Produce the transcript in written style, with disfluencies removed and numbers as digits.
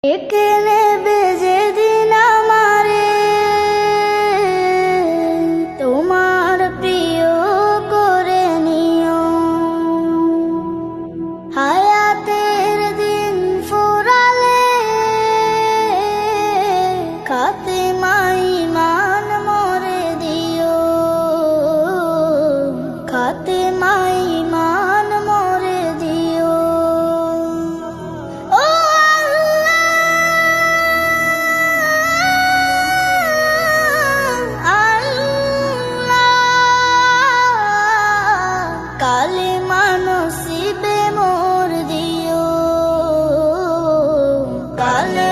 একেলে বেজে দিন আমারে তোমার প্রিয় করে নিও, হায়াতের দিন ফুরালে খাতেমাই মান মরে দিও, খাতেমাই মান মরে দিও। কালিমা নসিবে মোর দিও, কালে